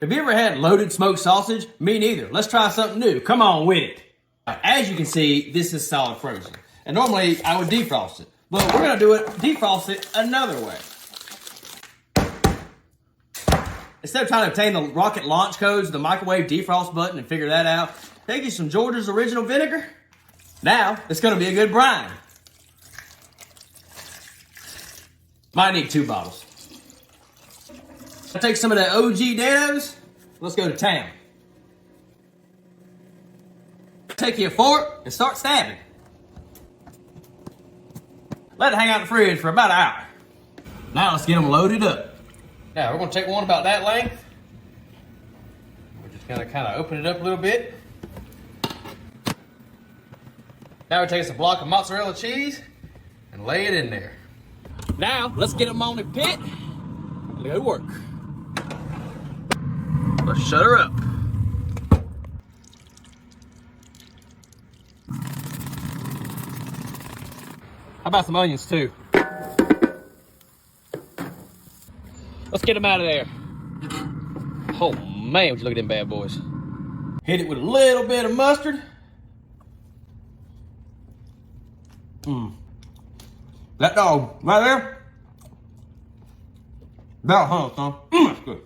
Have you ever had loaded smoked sausage? Me neither. Let's try something new. Come on with it. As you can see, this is solid frozen. And normally I would defrost it. But we're gonna defrost it another way. Instead of trying to obtain the rocket launch codes, the microwave defrost button and figure that out, take you some George's original vinegar. Now, it's gonna be a good brine. Might need 2 bottles. I'll take some of that OG Danos. Let's go to town. Take you a fork and start stabbing. Let it hang out in the fridge for about an hour. Now let's get them loaded up. Now we're gonna take one about that length. We're just gonna kind of open it up a little bit. Now we take us a block of mozzarella cheese and lay it in there. Now let's get them on the pit and go to work. Let's shut her up. How about some onions too? Let's get them out of there. Oh man, would you look at them bad boys. Hit it with a little bit of mustard. That dog right there, that hunt, son. That's good.